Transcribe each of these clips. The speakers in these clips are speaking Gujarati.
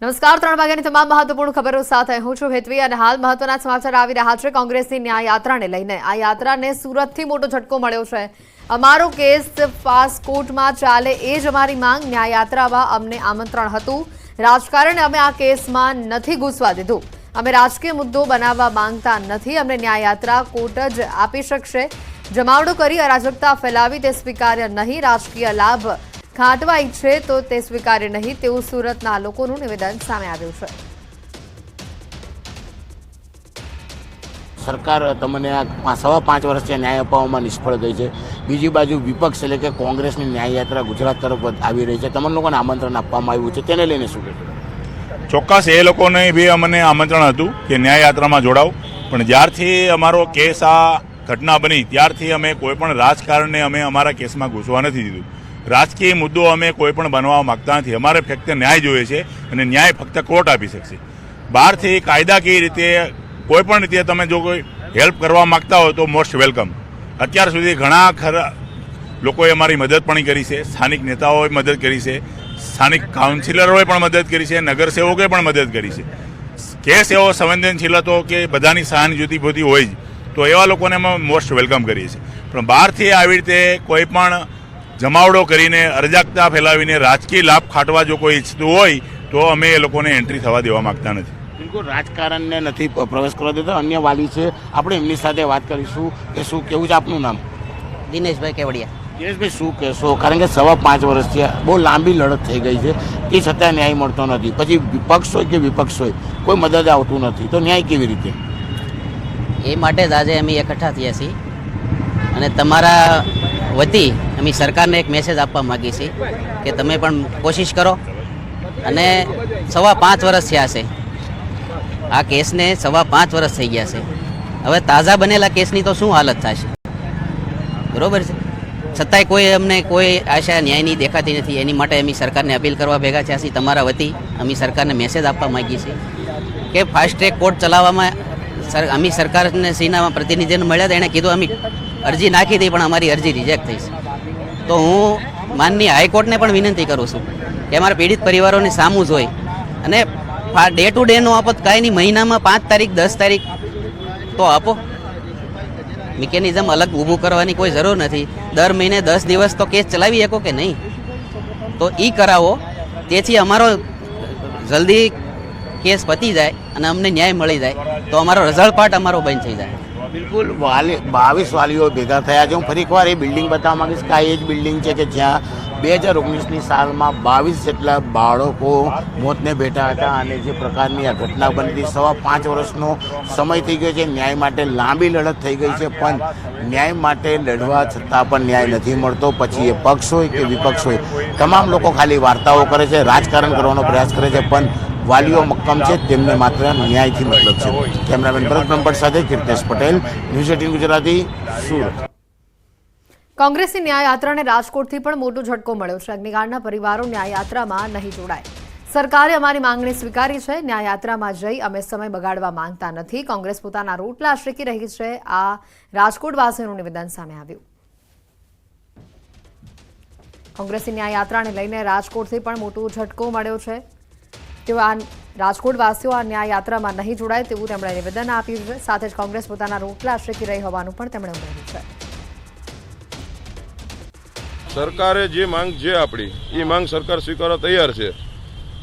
નમસ્કાર 3 વાગ્યાની તમામ મહત્વપૂર્ણ ખબરો સાથે હું છું હેતવી અને હાલ મહત્વના સમાચાર આવી રહ્યા છે કોંગ્રેસની ન્યાય યાત્રાને લઈને। આ યાત્રાને સુરતથી મોટો ઝટકો મળ્યો છે। અમારો કેસ ફાસ્ટ કોર્ટમાં ચાલે એ જ અમારી માંગ। ન્યાય યાત્રામાં અમને આમંત્રણ હતું, રાજકારણે અમે આ કેસમાં નથી ઘૂસવા દીધું। અમે રાજકીય મુદ્દો બનાવવા માંગતા નથી। અમને ન્યાય યાત્રા કોર્ટ જ આપી શકશે। જમાવડો કરી અરાજકતા ફેલાવી તે સ્વીકાર્ય નહીં। રાજકીય લાભ ખાંટવા ઈચ્છે તો તે સ્વીકાર્ય નહીં તેવું સુરતના લોકોનું નિવેદન સામે આવ્યું છે। સરકાર તમને આ 5.5 વર્ષથી ન્યાય અપાવવામાં નિષ્ફળ ગઈ છે। બીજી બાજુ વિપક્ષ એટલે કે કોંગ્રેસની ન્યાય યાત્રા ગુજરાત તરફ આવી રહી છે। તમને લોકોને આમંત્રણ આપવામાં આવ્યું છે, તેને લઈને શું કહેશો? ચોક્કસ એ લોકોને બી અમને આમંત્રણ હતું કે ન્યાય યાત્રામાં જોડાવ, પણ જ્યારથી અમારો કેસ આ ઘટના બની ત્યારથી અમે કોઈપણ રાજકારણને અમે અમારા કેસમાં ઘૂસવા નથી દીધું। રાજકીય મુદ્દો અમે કોઈ પણ બનવા માંગતા નથી। અમારે ફક્ત ન્યાય જોઈએ છે અને ન્યાય ફક્ત કોર્ટ આપી શકશે। બહારથી કાયદાકીય રીતે કોઈ પણ રીતે તમે જો કોઈ હેલ્પ કરવા માંગતા હોય તો મોસ્ટ વેલકમ। અત્યાર સુધી ઘણા ખરા લોકોએ અમારી મદદ પણ કરી છે, સ્થાનિક નેતાઓએ મદદ કરી છે, સ્થાનિક કાઉન્સિલરોએ પણ મદદ કરી છે, નગરસેવકોએ પણ મદદ કરી છે। કેસ એવો સંવેદનશીલ હતો કે બધાની સહાનુભૂતિ હોય જ, તો એવા લોકોને અમે મોસ્ટ વેલકમ કરીએ છીએ। પણ બહારથી આવી રીતે કોઈ પણ જમાવડો કરીને અરાજકતા ફેલાવીને રાજકીય લાભ ખાટવા જો કોઈ ઈચ્છતું હોય તો અમે એ લોકોને એન્ટ્રી થવા દેવા માંગતા નથી। બિલકુલ રાજકારણને નથી પ્રવેશ કરવા દેતા। અન્ય વાલી છે, આપણે એમની સાથે વાત કરીશું કે શું કેવું છે આપનું નામ? દિનેશભાઈ કેવડિયા। દિનેશભાઈ શું કહેશો? કારણ કે 5.5 વર્ષથી બહુ લાંબી લડત થઈ ગઈ છે, તે છતાં ન્યાય મળતો નથી। પછી વિપક્ષ હોય કે વિપક્ષ હોય કોઈ મદદ આવતું નથી, તો ન્યાય કેવી રીતે? એ માટે જ આજે અમે એકઠા થયા છીએ અને તમારા વતી અમે સરકારને એક મેસેજ આપવા માગીએ છીએ કે તમે પણ કોશિશ કરો। અને 5.5 વર્ષ થયા છે આ કેસને, 5.5 વર્ષ થઈ ગયા છે। હવે તાજા બનેલા કેસની તો શું હાલત થશે, બરોબર છે? છતાંય કોઈ અમને કોઈ આશા ન્યાયની દેખાતી નથી। એની માટે અમે સરકારને અપીલ કરવા ભેગા થયા છીએ। તમારા વતી અમે સરકારને મેસેજ આપવા માગીએ છીએ કે ફાસ્ટ ટ્રેક કોર્ટ ચલાવવામાં અમે સરકારને સીના પ્રતિનિધિને મળ્યા હતા, એણે કીધું અમે અરજી નાખી હતી પણ અમારી અરજી રિજેક્ટ થઈ છે। તો હું માનનીય હાઈકોર્ટને પણ વિનંતી કરું છું કે અમારા પીડિત પરિવારોને સામું જોઈ અને ડે ટુ ડેનો આપો, કાંઈ નહીં મહિનામાં 5 તારીખ 10 તારીખ તો આપો। મિકેનિઝમ અલગ ઊભું કરવાની કોઈ જરૂર નથી। દર મહિને 10 દિવસ તો કેસ ચલાવી શકો કે નહીં, તો એ કરાવો, તેથી અમારો જલ્દી કેસ પતી જાય અને અમને ન્યાય મળી જાય, તો અમારો રિઝલ્ટ પાર્ટ અમારો બંધ થઈ જાય। બિલકુલ 22 વાલીઓ ભેગા થયા છે। હું ફરી એકવાર એ બિલ્ડિંગ બતાવવા માંગીશ કે આ એ જ બિલ્ડિંગ છે કે જ્યાં 2019ની સાલમાં 22 જેટલા બાળકો મોતને ભેટા હતા અને જે પ્રકારની આ ઘટના બની 5.5 વર્ષનો સમય થઈ ગયો છે। ન્યાય માટે લાંબી લડત થઈ ગઈ છે, પણ ન્યાય માટે લડવા છતાં પણ ન્યાય નથી મળતો। પછી એ પક્ષ હોય કે વિપક્ષ હોય, તમામ લોકો ખાલી વાર્તાઓ કરે છે, રાજકારણ કરવાનો પ્રયાસ કરે છે, પણ વાલીઓ મક્કમ છે, તેમને માત્ર ન્યાયથી મતલબ છે। કેમેરામેન ભરત બ્રહ્મભટ્ટ સાથે કીર્તેશ પટેલ, ન્યૂઝ 18 ગુજરાતી, સુરત। કોંગ્રેસની ન્યાય યાત્રાને રાજકોટથી પણ મોટો ઝટકો મળ્યો છે। અગ્નિકાંડના પરિવારો ન્યાય યાત્રામાં નહીં જોડાય। સરકારે અમારી માંગણી સ્વીકારી છે। ન્યાય યાત્રામાં જઈ અમે સમય બગાડવા માંગતા નથી। કોંગ્રેસ પોતાના રોટલા શેકી રહી છે। આ રાજકોટવાસીઓનું નિવેદન સામે આવ્યું। કોંગ્રેસની ન્યાય યાત્રાને લઈને રાજકોટથી પણ મોટો ઝટકો મળ્યો છે। તેઓ આ રાજકોટવાસીઓ આ ન્યાય યાત્રામાં નહીં જોડાય તેવું તેમણે નિવેદન આપ્યું છે। સાથે જ કોંગ્રેસ પોતાના રોટલા શેકી રહી હોવાનું પણ તેમણે ઉમેર્યું છે। સરકારે જે માંગ છે આપણી, એ માંગ સરકાર સ્વીકારવા તૈયાર છે,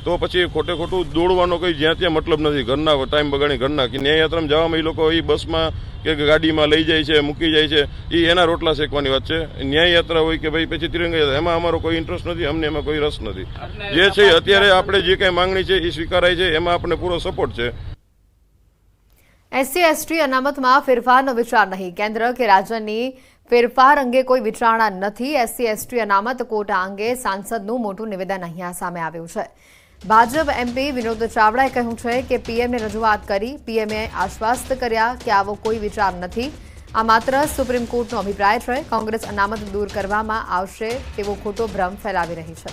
તો પછી ખોટું દોડવાનો કંઈ જ્યાં ત્યાં મતલબ નથી। ઘરના ટાઈમ બગાડી ઘરના કે ન્યાય યાત્રામાં જવામાં એ લોકો એ બસમાં કે ગાડીમાં લઈ જાય છે, મૂકી જાય છે, એ એના રોટલા શેકવાની વાત છે। ન્યાય યાત્રા હોય કે ભાઈ પછી તિરંગા યાત્રા, એમાં અમારો કોઈ ઇન્ટરેસ્ટ નથી, અમને એમાં કોઈ રસ નથી। જે છે અત્યારે આપણે જે કંઈ માંગણી છે એ સ્વીકારાય છે, એમાં આપણને પૂરો સપોર્ટ છે। SC/ST અનામતમાં ફેરફારનો વિચાર નહીં। કેન્દ્ર કે રાજ્યની ફેરફાર અંગે કોઈ વિચારણા નથી। SC/ST અનામત કોટા અંગે સાંસદનું મોટું નિવેદન અહીંયા સામે આવ્યું છે। ભાજપ MP વિનોદ ચાવડાએ કહ્યું છે કે પીએમને રજૂઆત કરી, પીએમએ આશ્વસ્ત કર્યા કે આવો કોઈ વિચાર નથી। આ માત્ર સુપ્રીમ કોર્ટનો અભિપ્રાય છે। કોંગ્રેસ અનામત દૂર કરવામાં આવશે તેવો ખોટો ભ્રમ ફેલાવી રહી છે।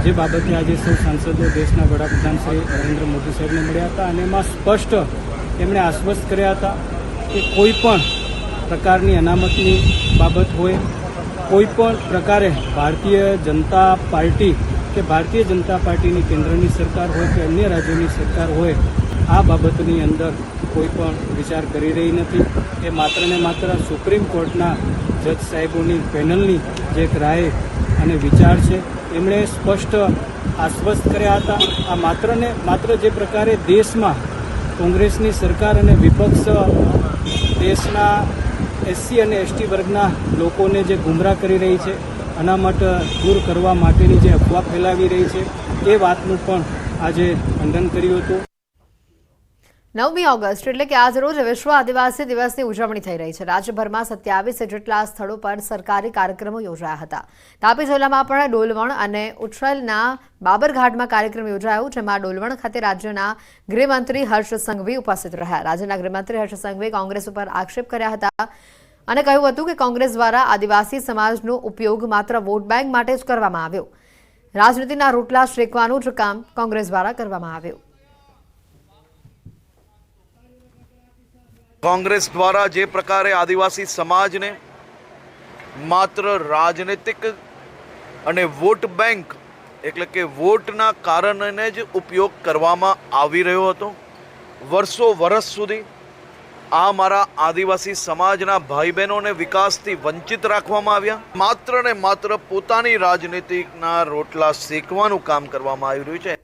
જે બાબતે આજે સૌ સાંસદો દેશના વડાપ્રધાન શ્રી નરેન્દ્ર મોદી સાહેબને મળ્યા હતા અને એમાં સ્પષ્ટ એમણે આશ્વસ્ત કર્યા હતા કે કોઈ પણ પ્રકારની અનામતની બાબત હોય, કોઈ પણ પ્રકારે ભારતીય જનતા પાર્ટી કે ભારતીય જનતા પાર્ટીની કેન્દ્રની સરકાર હોય કે અન્ય રાજ્યોની સરકાર હોય, આ બાબતની અંદર કોઈ પણ વિચાર કરી રહી નથી. એ માત્ર ને માત્ર સુપ્રીમ કોર્ટના જજ સાહેબોની પેનલની જે એક રાય અને વિચાર છે એમણે સ્પષ્ટ આશ્વસ્ત કર્યા હતા. આ માત્ર ને માત્ર જે પ્રકારે દેશમાં કોંગ્રેસની સરકાર અને વિપક્ષ દેશના એસસી અને એસટી વર્ગના લોકોને જે ગુમરાહ કરી રહી છે, અનામત દૂર કરવા માટેની જે અફવા ફેલાવી રહી છે, એ વાતનું પણ આજે ખંડન કર્યું હતું. 9મી ઓગસ્ટ એટલે કે આજ રોજ વિશ્વ આદિવાસી દિવસની ઉજવણી થઈ રહી છે. રાજ્યભરમાં 27 જેટલા સ્થળો પર સરકારી કાર્યક્રમો યોજાયા હતા. તાપી જિલ્લામાં પણ ડોલવણ અને ઉછળના બાબરઘાટમાં કાર્યક્રમ યોજાયો, જેમાં ડોલવણ ખાતે રાજ્યના ગૃહમંત્રી હર્ષ સંઘવી ઉપસ્થિત રહ્યા. રાજ્યના ગૃહમંત્રી હર્ષ સંઘવીએ કોંગ્રેસ ઉપર આક્ષેપ કર્યા હતા અને કહ્યું હતું કે કોંગ્રેસ દ્વારા આદિવાસી સમાજનો ઉપયોગ માત્ર વોટ બેંક માટે જ કરવામાં આવ્યો. રાજનીતિના રોટલા શેકવાનું જ કામ કોંગ્રેસ દ્વારા કરવામાં આવ્યું. કોંગ્રેસ દ્વારા જે પ્રકારે આદિવાસી સમાજને માત્ર રાજનૈતિક અને વોટ બેંક એટલે કે વોટના કારણે જ ઉપયોગ કરવામાં આવી રહ્યો હતો, વર્ષ સુધી આ મારા આદિવાસી સમાજના ભાઈ બહેનોને વિકાસથી વંચિત રાખવામાં આવ્યા. માત્ર ને માત્ર પોતાની રાજનીતિના રોટલા શેકવાનું કામ કરવામાં આવી રહ્યું છે.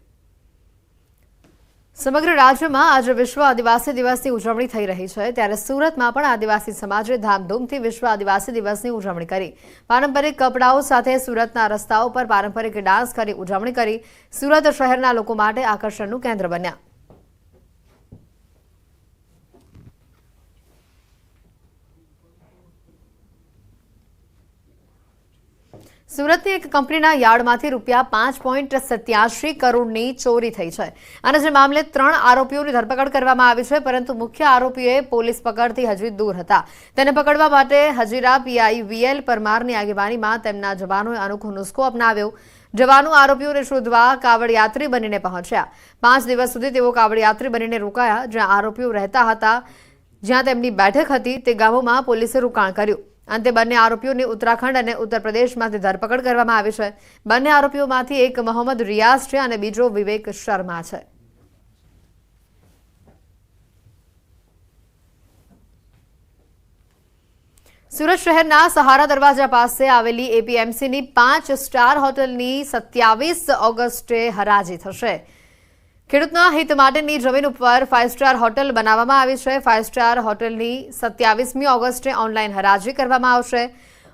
સમગ્ર રાજ્યમાં આજે વિશ્વ આદિવાસી દિવસની ઉજવણી થઈ રહી છે, ત્યારે સુરતમાં પણ આદિવાસી સમાજે ધામધૂમથી વિશ્વ આદિવાસી દિવસની ઉજવણી કરી. પારંપરિક કપડાઓ સાથે સુરતના રસ્તાઓ પર પારંપરિક ડાન્સ કરી ઉજવણી કરી. સુરત શહેરના લોકો માટે આકર્ષણનું કેન્દ્ર બન્યા. સુરતની એક કંપનીના યાર્ડમાંથી ₹5.87 કરોડની ચોરી થઈ છે અને જે મામલે 3 આરોપીઓની ધરપકડ કરવામાં આવી છે, પરંતુ મુખ્ય આરોપીઓ પોલીસ પકડથી હજી દૂર હતા. તેને પકડવા માટે હજીરા પીઆઈ વીએલ પરમારની આગેવાનીમાં તેમના જવાનોએ અનોખો નુસ્ખો અપનાવ્યો. જવાનો આરોપીઓને શોધવા કાવડયાત્રી બનીને પહોંચ્યા. 5 દિવસ સુધી તેઓ કાવડયાત્રી બનીને રોકાયા. જ્યાં આરોપીઓ રહેતા હતા, જ્યાં તેમની બેઠક હતી, તે ગામોમાં પોલીસે રોકાણ કર્યું. અંતે બંને આરોપીઓની ઉત્તરાખંડ અને ઉત્તર પ્રદેશમાંથી ધરપકડ કરવામાં આવી છે. બંને આરોપીઓમાંથી એક મોહમ્મદ રિયાઝ છે અને બીજો વિવેક શર્મા છે. સુરત શહેરના સહારા દરવાજા પાસે આવેલી એપીએમસીની 5 સ્ટાર હોટલની 27 ઓગસ્ટે હરાજી થશે. ખેડૂતના હિત માટેની જમીન ઉપર 5 સ્ટાર હોટલ બનાવવામાં આવી છે. 5 સ્ટાર હોટલની 27મી ઓગસ્ટે ઓનલાઈન હરાજી કરવામાં આવશે.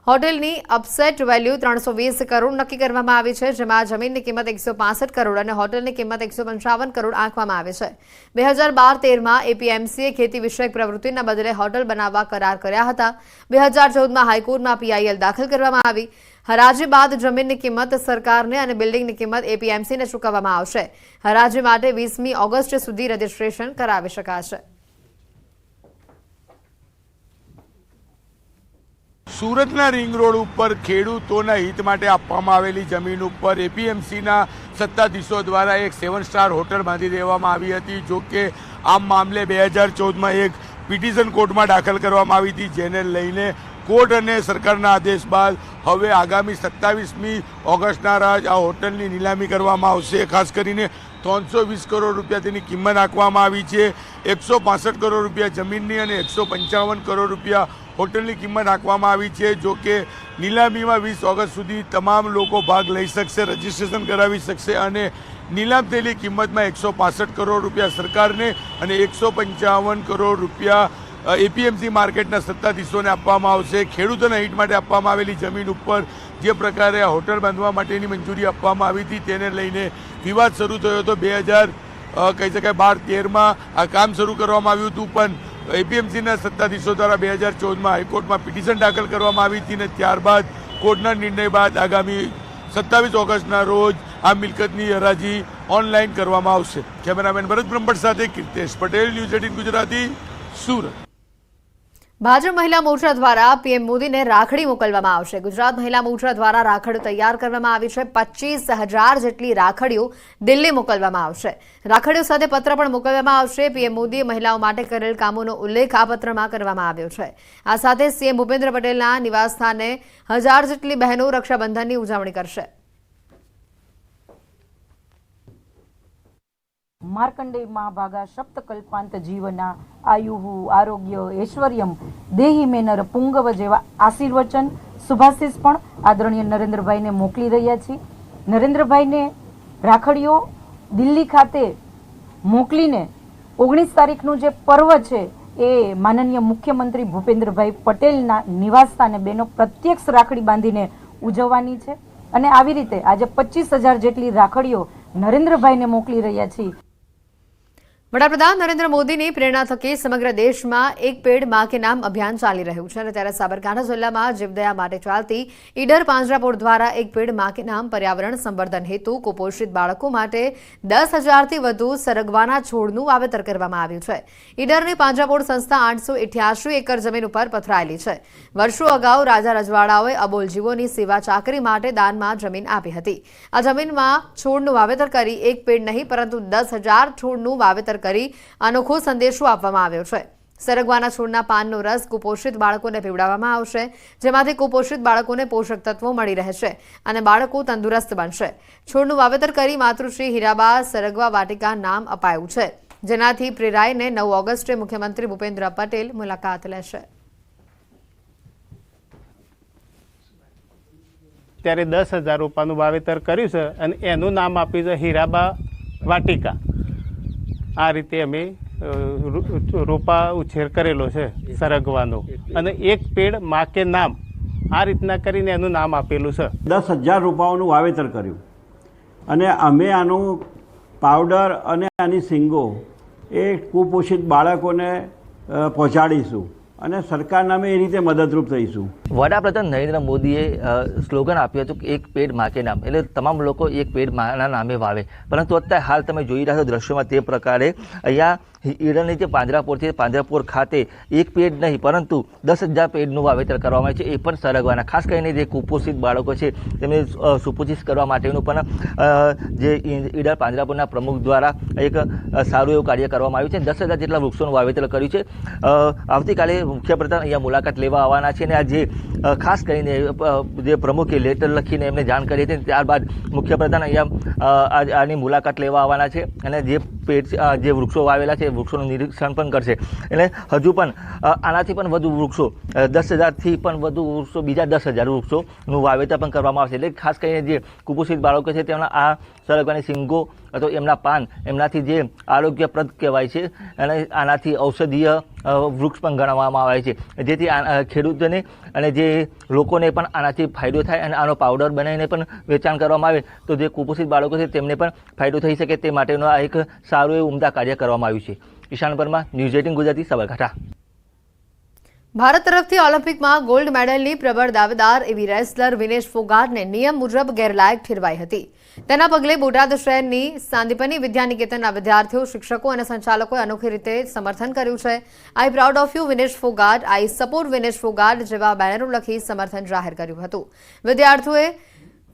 હોટલની અપસેટ વેલ્યુ 320 કરોડ નક્કી કરવામાં આવી છે, જેમાં જમીનની કિંમત 165 કરોડ અને હોટલની કિંમત 155 કરોડ આંકવામાં આવી છે. 2012-13માં એપીએમસીએ ખેતી વિષયક પ્રવૃત્તિના બદલે હોટલ બનાવવા કરાર કર્યા હતા. 2014માં હાઈકોર્ટમાં પીઆઈએલ દાખલ કરવામાં આવી. હરાજી બાદ જમીનની કિંમત સરકારને અને બિલ્ડિંગની કિંમત એપીએમસીને ચૂકવવામાં આવશે. હરાજી માટે 20મી ઓગસ્ટ સુધી રજીસ્ટ્રેશન કરાવી શકાશે. સુરતના રિંગ રોડ ઉપર ખેડૂતોના હિત માટે આપવામાં આવેલી જમીન ઉપર એપીએમસીના સત્તાધીશો દ્વારા એક 7 સ્ટાર હોટલ બાંધી દેવામાં આવી હતી. જો કે આ મામલે 2014માં એક પિટિશન કોર્ટમાં દાખલ કરવામાં આવી હતી, જેને લઈને કોર્ટ અને સરકારના આદેશ બાદ હવે આગામી 27મી ઓગસ્ટના રોજ આ હોટલની નીલામી કરવામાં આવશે. ખાસ કરીને 320 કરોડ રૂપિયા તેની કિંમત આંકવામાં આવી છે. 165 કરોડ રૂપિયા જમીનની અને 155 કરોડ રૂપિયા હોટલની કિંમત આંકવામાં આવી છે. જો કે નીલામીમાં 20 ઓગસ્ટ સુધી તમામ લોકો ભાગ લઈ શકશે, રજીસ્ટ્રેશન કરાવી શકશે અને નીલામ થયેલી કિંમતમાં 165 કરોડ રૂપિયા સરકારને અને 155 કરોડ રૂપિયા એપીએમસી માર્કેટના સત્તાધીશોને આપવામાં આવશે. ખેડૂતોના હિત માટે આપવામાં આવેલી જમીન ઉપર જે પ્રકારે હોટલ બાંધવા માટેની મંજૂરી આપવામાં આવી હતી, તેને લઈને વિવાદ શરૂ થયો હતો. 2012-13માં આ કામ શરૂ કરવામાં આવ્યું હતું, પણ એપીએમસીના સત્તાધીશો દ્વારા 2014માં હાઈકોર્ટમાં પિટિશન દાખલ કરવામાં આવી હતી અને ત્યારબાદ કોર્ટના નિર્ણય બાદ આગામી 27 ઓગસ્ટના રોજ આ મિલકતની હરાજી ઓનલાઈન કરવામાં આવશે. કેમેરામેન ભરત બ્રહ્મભટ્ટ સાથે કીર્તેશ પટેલ, ન્યૂઝ 18 ગુજરાતી, સુરત. ભાજપ મહિલા મોરચા દ્વારા પીએમ મોદીને રાખડી મોકલવામાં આવશે. ગુજરાત મહિલા મોરચા દ્વારા રાખડીઓ તૈયાર કરવામાં આવી છે. 25,000 જેટલી રાખડીઓ દિલ્હી મોકલવામાં આવશે. રાખડીઓ સાથે પત્ર પણ મોકલવામાં આવશે. પીએમ મોદીએ મહિલાઓ માટે કરેલ કામોનો ઉલ્લેખ આ પત્રમાં કરવામાં આવ્યો છે. આ સાથે સીએમ ભૂપેન્દ્ર પટેલના નિવાસસ્થાને 1000 જેટલી બહેનો રક્ષાબંધનની ઉજવણી કરશે. માર્કંડેય મહાભાગા સપ્તકલ્પાંત જીવના આયુઃ આરોગ્ય ઐશ્વર્યમ દેહી મેનર પુંગવ જેવા આશીર્વચન શુભાશીષ પણ આદરણીય નરેન્દ્રભાઈને મોકલી રહ્યા છીએ. નરેન્દ્રભાઈને રાખડીઓ દિલ્હી ખાતે મોકલીને 19 તારીખનું જે પર્વ છે એ માનનીય મુખ્યમંત્રી ભૂપેન્દ્રભાઈ પટેલના નિવાસસ્થાને બહેનો પ્રત્યક્ષ રાખડી બાંધીને ઉજવવાની છે. અને આવી રીતે આજે 25,000 જેટલી રાખડીઓ નરેન્દ્રભાઈને મોકલી રહ્યા છીએ. વડાપ્રધાન નરેન્દ્ર મોદીની પ્રેરણા થકી સમગ્ર દેશમાં એક પેડ માં કે નામ અભિયાન ચાલી રહ્યું છે. અને ત્યારે સાબરકાંઠા જિલ્લામાં જીવદયા માટે ચાલતી ઈડર પાંજરાપોળ દ્વારા એક પેડ માં કે નામ પર્યાવરણ સંવર્ધન હેતુ કુપોષિત બાળકો માટે 10,000થી વધુ સરગવાના છોડનું વાવેતર કરવામાં આવ્યું છે. ઈડરની પાંજરાપોળ સંસ્થા 888 એકર જમીન ઉપર પથરાયેલી છે. વર્ષો અગાઉ રાજા રજવાડાઓએ અબોલ જીવોની સેવા ચાકરી માટે દાનમાં જમીન આપી હતી. આ જમીનમાં છોડનું વાવેતર કરી એક પેડ નહીં પરંતુ 10,000 છોડનું વાવેતર કરી અનોખો સંદેશો આપવામાં આવ્યો છે. સરગવાના છોડના પાનનો રસ કુપોષિત બાળકોને પીવડાવવામાં આવશે, જેમાંથી કુપોષિત બાળકોને પોષક તત્વો મળી રહેશે અને બાળકો તંદુરસ્ત બનશે. છોડનું વાવેતર કરી માતૃશ્રી હીરાબા સરગવા વાટિકા નામ અપાયું છે, જેનાથી પ્રેરાઈને 9 ઓગસ્ટે મુખ્યમંત્રી ભૂપેન્દ્ર પટેલ મુલાકાત લેશે. ત્યારે 10,000 રોપાનું વાવેતર કર્યું છે અને એનું નામ આપ્યું છે હીરાબા વાટિકા. આ રીતે અમે રોપા ઉછેર કરેલો છે સરગવાનો અને એક પેડ માં કે નામ આ રીતના કરીને એનું નામ આપેલું છે. 10,000 રોપાઓનું વાવેતર કર્યું અને અમે આનું પાવડર અને આની સિંગો એ કુપોષિત બાળકોને પહોંચાડીશું અને સરકારના અમે એ રીતે મદદરૂપ થઈશું. વડાપ્રધાન નરેન્દ્ર મોદીએ સ્લોગન આપ્યું હતું કે એક પેડ માં કે નામ, એટલે તમામ લોકો એક પેડ માના નામે વાવે. પરંતુ અત્યારે હાલ તમે જોઈ રહ્યા છો દ્રશ્યોમાં તે પ્રકારે અહીંયા ઈડરની જે પાંજરાપોળ છે, પાંજરાપોળ ખાતે એક પેડ નહીં પરંતુ 10,000 પેડનું વાવેતર કરવામાં આવે છે, એ પણ સરગવાના. ખાસ કરીને જે કુપોષિત બાળકો છે તેમને સુપોષિત કરવા માટેનું પણ જે ઈડર પાંજરાપોળના પ્રમુખ દ્વારા એક સારું એવું કાર્ય કરવામાં આવ્યું છે. 10,000 જેટલા વૃક્ષોનું વાવેતર કર્યું છે. આવતીકાલે મુખ્યપ્રધાન અહીંયા મુલાકાત લેવા આવવાના છે અને આ જે ખાસ કરીને જે પ્રમુખે લેટર લખીને એમને જાણ કરી હતી, ત્યારબાદ મુખ્યપ્રધાન અહીંયા આની મુલાકાત લેવા આવવાના છે અને જે પેડ જે વૃક્ષો વાવેલા છે વૃક્ષોનું નિરીક્ષણ પણ કરશે. એટલે હજુ પણ આનાથી પણ વધુ વૃક્ષો 10,000થી પણ વધુ વૃક્ષો બીજા 10,000 વૃક્ષોનું વાવેતર પણ કરવામાં આવશે. એટલે ખાસ કરીને જે કુપોષિત બાળકો છે તેમના આ સરગવાની સિંગો અથવા એમના પાન એમનાથી જે આરોગ્યપ્રદ કહેવાય છે અને આનાથી ઔષધીય વૃક્ષ પણ ગણવામાં આવે છે, જેથી ખેડૂતોને અને જે લોકોને પણ આનાથી ફાયદો થાય અને આનો પાવડર બનાવીને પણ વેચાણ કરવામાં આવે તો જે કુપોષિત બાળકો છે તેમને પણ ફાયદો થઈ શકે તે માટેનો આ એક સારું એવું ઉમદા કાર્ય કરવામાં આવ્યું છે. ઈશાન પરમાર, ન્યૂઝ 18 ગુજરાતી, સાબરકાંઠા. ભારત તરફથી ઓલિમ્પિકમાં ગોલ્ડ મેડલની પ્રબળ દાવેદાર એવી રેસલર વિનેશ ફોગાટને નિયમ મુજબ ગેરલાયક ઠેરવાઈ હતી. તેના પગલે બોટાદ શહેરની સાંદીપની વિદ્યાનિકેતનના વિદ્યાર્થીઓ, શિક્ષકો અને સંચાલકોએ અનોખી રીતે સમર્થન કર્યું છે. આઈ proud of you Vinesh Phogat, I support Vinesh Phogat જેવા બેનરો લખી સમર્થન જાહેર કર્યું હતું. વિદ્યાર્થીઓએ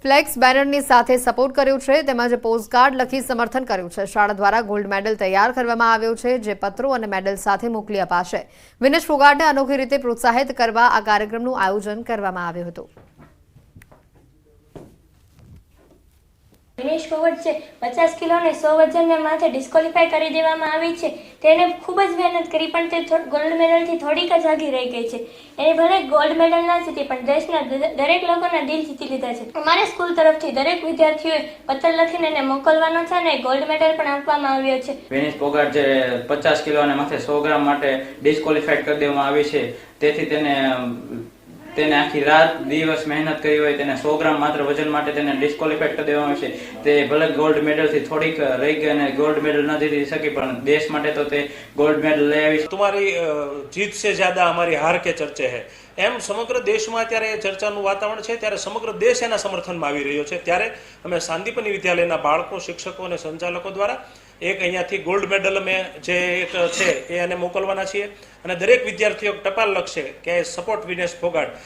ફ્લેક્સ બેનરની સાથે સપોર્ટ કર્યું છે તેમજ પોસ્ટકાર્ડ લખી સમર્થન કર્યું છે. શાળા દ્વારા ગોલ્ડ મેડલ તૈયાર કરવામાં આવ્યો છે, જે પત્રો અને મેડલ સાથે મોકલી અપાશે. વિનેશ ફોગાટને અનોખી રીતે પ્રોત્સાહિત કરવા આ કાર્યક્રમનું આયોજન કરવામાં આવ્યું હતું. વિનેશ ફોગાટ છે 50 કિલો અને 100 વજનને માથે ડિસ્કોલિફાય કરી દેવામાં આવી છે. તેને ખૂબ જ મહેનત કરી પણ તે ગોલ્ડ મેડલથી થોડીક જ આગી રહી ગઈ છે. એને ભલે ગોલ્ડ મેડલ ના જીતી પણ દેશના દરેક લોકોના દિલ જીતી લીધા છે. અમારી સ્કૂલ તરફથી દરેક વિદ્યાર્થીઓએ પત્ર લખીને એને મોકલવાનો છે અને ગોલ્ડ મેડલ પણ આપવામાં આવ્યો છે. વિનેશ ફોગાટ જે 50 કિલો અને માથે 100 ગ્રામ માટે ડિસ્કોલિફાઈડ કરી દેવામાં આવી છે, તેથી તેને આખી રાત દિવસ મહેનત કરી હોય, તેને 100 ગ્રામ માત્ર વજન માટે તેને ડિસ્કોલિફાઈડ કરી દેવામાં આવે છે. તે ભલે ગોલ્ડ મેડલથી થોડીક રહી ગઈ અને ગોલ્ડ મેડલ ન જીતી શકી પણ દેશ માટે તો તે ગોલ્ડ મેડલ લઈ આવી. તમારી જીત સે જ્યાદા હમારી હાર કે ચર્ચે હૈ, એમ સમગ્ર દેશમાં અત્યારે ચર્ચાનું વાતાવરણ છે. ત્યારે સમગ્ર દેશ એના સમર્થનમાં આવી રહ્યો છે. ત્યારે અમે સાંદીપની વિદ્યાલયના બાળકો, શિક્ષકો અને સંચાલકો દ્વારા એક અહીંયાથી ગોલ્ડ મેડલ અમે જે એક છે એ એને મોકલવાના છીએ અને દરેક વિદ્યાર્થીઓ ટપાલ લખશે કે સપોર્ટ વિનેશ ફોગાટ.